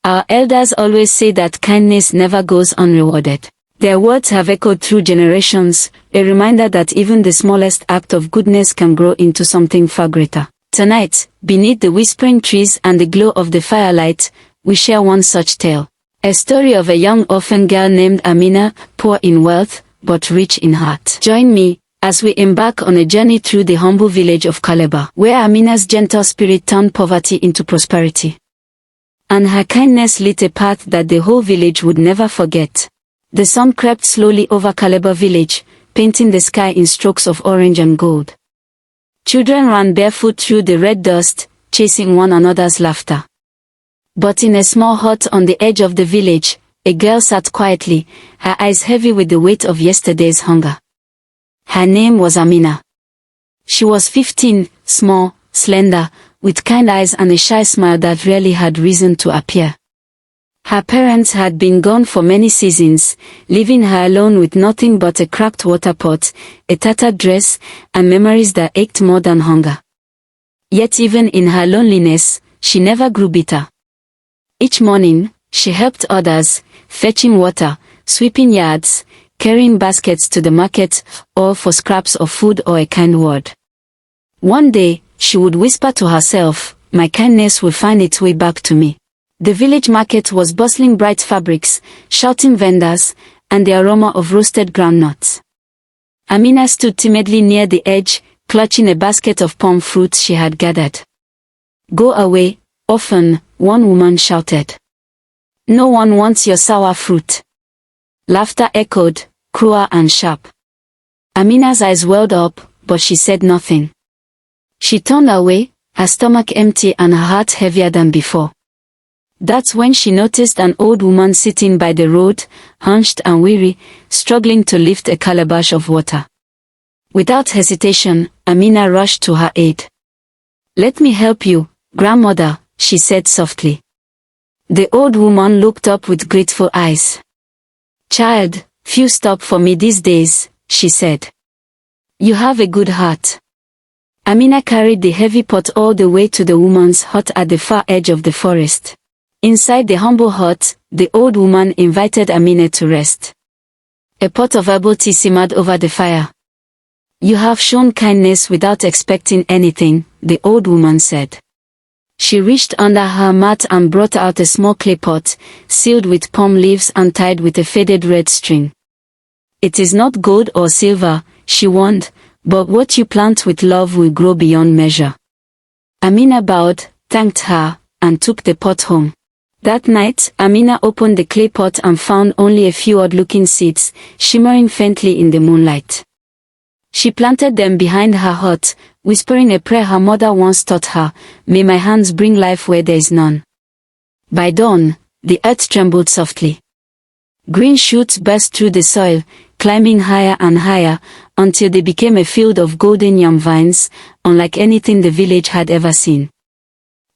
Our elders always say that kindness never goes unrewarded. Their words have echoed through generations, a reminder that even the smallest act of goodness can grow into something far greater. Tonight, beneath the whispering trees and the glow of the firelight, we share one such tale. A story of a young orphan girl named Amina, poor in wealth, but rich in heart. Join me as we embark on a journey through the humble village of Calabar, where Amina's gentle spirit turned poverty into prosperity. And her kindness lit a path that the whole village would never forget. The sun crept slowly over Calabar village, painting the sky in strokes of orange and gold. Children ran barefoot through the red dust, chasing one another's laughter. But in a small hut on the edge of the village, a girl sat quietly, her eyes heavy with the weight of yesterday's hunger. Her name was Amina. She was 15, small, slender, with kind eyes and a shy smile that rarely had reason to appear. Her parents had been gone for many seasons, leaving her alone with nothing but a cracked water pot, a tattered dress, and memories that ached more than hunger. Yet even in her loneliness, she never grew bitter. Each morning, she helped others, fetching water, sweeping yards, carrying baskets to the market, all for scraps of food or a kind word. One day, she would whisper to herself, "My kindness will find its way back to me." The village market was bustling bright fabrics, shouting vendors, and the aroma of roasted groundnuts. Amina stood timidly near the edge, clutching a basket of palm fruits she had gathered. "Go away, orphan," one woman shouted. "No one wants your sour fruit." Laughter echoed, cruel and sharp. Amina's eyes welled up, but she said nothing. She turned away, her stomach empty and her heart heavier than before. That's when she noticed an old woman sitting by the road, hunched and weary, struggling to lift a calabash of water. Without hesitation, Amina rushed to her aid. "Let me help you, grandmother," she said softly. The old woman looked up with grateful eyes. "Child, few stop for me these days," she said. "You have a good heart." Amina carried the heavy pot all the way to the woman's hut at the far edge of the forest. Inside the humble hut, the old woman invited Amina to rest. A pot of herbal tea simmered over the fire. "You have shown kindness without expecting anything," the old woman said. She reached under her mat and brought out a small clay pot, sealed with palm leaves and tied with a faded red string. "It is not gold or silver," she warned, "but what you plant with love will grow beyond measure." Amina bowed, thanked her, and took the pot home. That night, Amina opened the clay pot and found only a few odd-looking seeds, shimmering faintly in the moonlight. She planted them behind her hut, whispering a prayer her mother once taught her, "May my hands bring life where there is none." By dawn, the earth trembled softly. Green shoots burst through the soil, climbing higher and higher, until they became a field of golden yam vines, unlike anything the village had ever seen.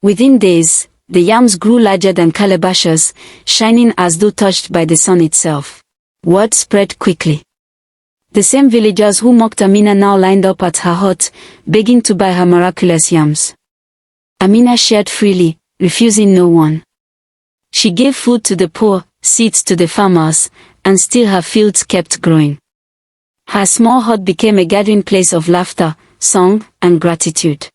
Within days, the yams grew larger than calabashes, shining as though touched by the sun itself. Word spread quickly. The same villagers who mocked Amina now lined up at her hut, begging to buy her miraculous yams. Amina shared freely, refusing no one. She gave food to the poor, seeds to the farmers, and still her fields kept growing. Her small hut became a gathering place of laughter, song, and gratitude.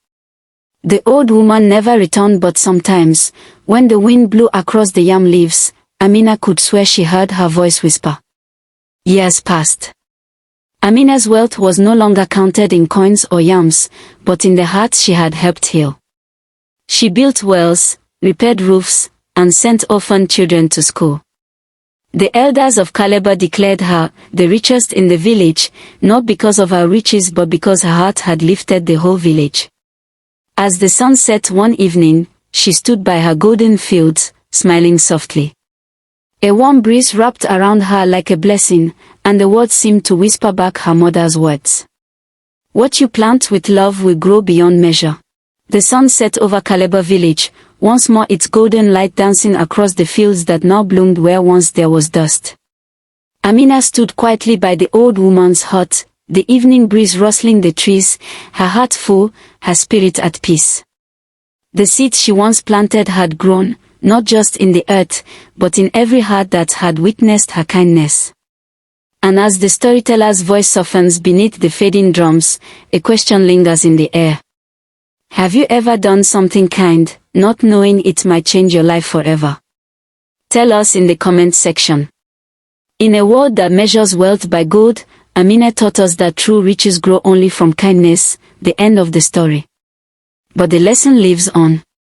The old woman never returned, but sometimes, when the wind blew across the yam leaves, Amina could swear she heard her voice whisper. Years passed. Amina's wealth was no longer counted in coins or yams, but in the hearts she had helped heal. She built wells, repaired roofs, and sent orphan children to school. The elders of Calabar declared her the richest in the village, not because of her riches but because her heart had lifted the whole village. As the sun set one evening, she stood by her golden fields, smiling softly. A warm breeze wrapped around her like a blessing, and the words seemed to whisper back her mother's words. What you plant with love will grow beyond measure. The sun set over Calabar village, once more its golden light dancing across the fields that now bloomed where once there was dust. Amina stood quietly by the old woman's hut, the evening breeze rustling the trees, her heart full, her spirit at peace. The seeds she once planted had grown, not just in the earth, but in every heart that had witnessed her kindness. And as the storyteller's voice softens beneath the fading drums, a question lingers in the air. Have you ever done something kind, not knowing it might change your life forever? Tell us in the comments section. In a world that measures wealth by gold, Amina taught us that true riches grow only from kindness, the end of the story. But the lesson lives on.